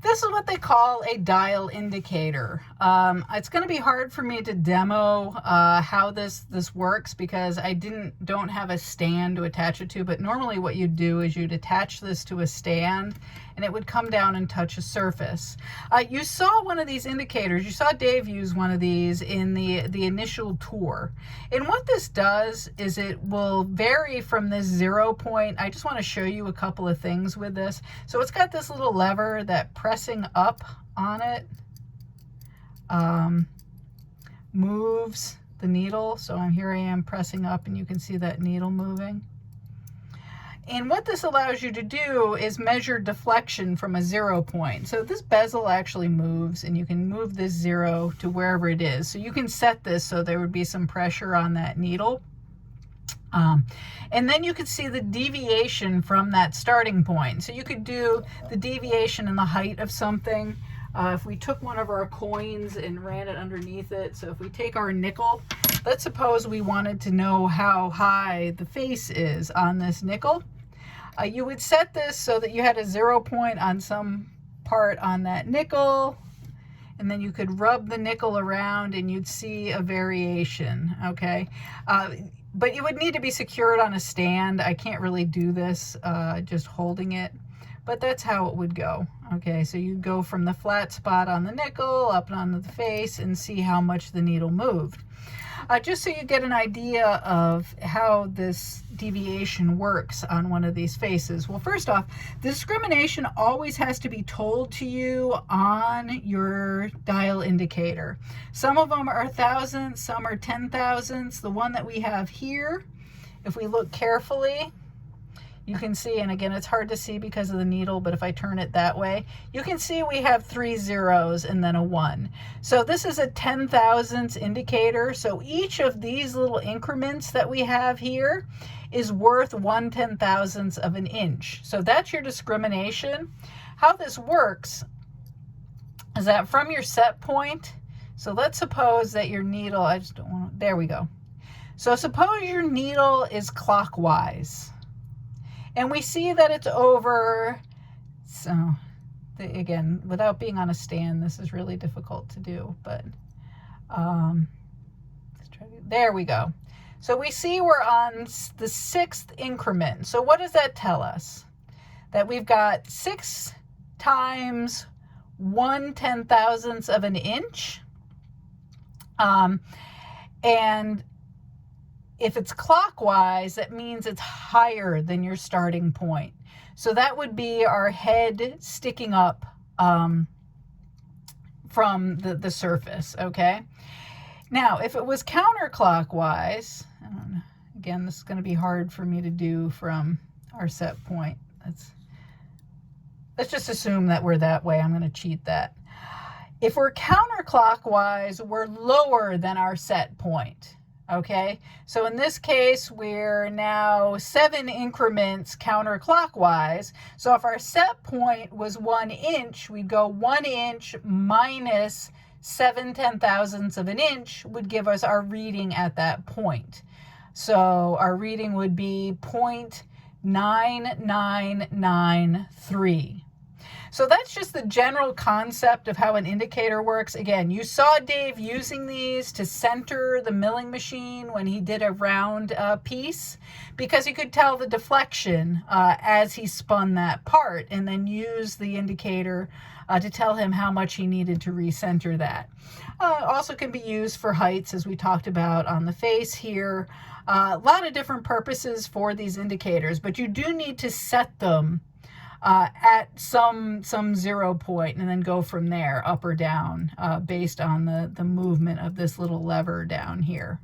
This is what they call a dial indicator. It's going to be hard for me to demo how this works because I don't have a stand to attach it to, but normally what you'd do is you'd attach this to a stand and it would come down and touch a surface. You saw one of these indicators, you saw Dave use one of these in the initial tour. And what this does is it will vary from this 0 point. I just want to show you a couple of things with this. So it's got this little lever that pressing up on it moves the needle. So here I am pressing up and you can see that needle moving. And what this allows you to do is measure deflection from a 0 point. So this bezel actually moves and you can move this 0 to wherever it is. So you can set this so there would be some pressure on that needle. And then you could see the deviation from that starting point. So you could do the deviation in the height of something. If we took one of our coins and ran it underneath it, so if we take our nickel, let's suppose we wanted to know how high the face is on this nickel. You would set this so that you had a 0 point on some part on that nickel, and then you could rub the nickel around and you'd see a variation, okay? But you would need to be secured on a stand. I can't really do this just holding it, but that's how it would go. Okay, so you go from the flat spot on the nickel up onto the face and see how much the needle moved. Just so you get an idea of how this deviation works on one of these faces. Well, first off, the discrimination always has to be told to you on your dial indicator. Some of them are thousandths, some are 10,000ths. The one that we have here, if we look carefully, you can see, and again, it's hard to see because of the needle, but if I turn it that way, you can see we have 3 zeros and then a 1. So this is a 10,000ths indicator. So each of these little increments that we have here is worth 1/10,000th of an inch. So that's your discrimination. How this works is that from your set point, so let's suppose that your needle, I just don't want to, there we go. So suppose your needle is clockwise. And we see that it's over, so again, without being on a stand, this is really difficult to do, but let's try there we go. So we see we're on the 6th increment. So what does that tell us? That we've got 6 times 1/10,000th of an inch. And if it's clockwise, that means it's higher than your starting point. So that would be our head sticking up from the surface, okay? Now, if it was counterclockwise, I don't know, again, this is going to be hard for me to do from our set point. Let's just assume that we're that way. I'm going to cheat that. If we're counterclockwise, we're lower than our set point. Okay, so in this case, we're now 7 increments counterclockwise. So if our set point was 1 inch, we'd go 1 inch minus 7/10,000ths of an inch would give us our reading at that point. So our reading would be 0.9993. So that's just the general concept of how an indicator works. Again, you saw Dave using these to center the milling machine when he did a round piece, because he could tell the deflection as he spun that part, and then use the indicator to tell him how much he needed to recenter that. Also can be used for heights, as we talked about on the face here. A lot of different purposes for these indicators, but you do need to set them at some 0 point and then go from there up or down based on the movement of this little lever down here.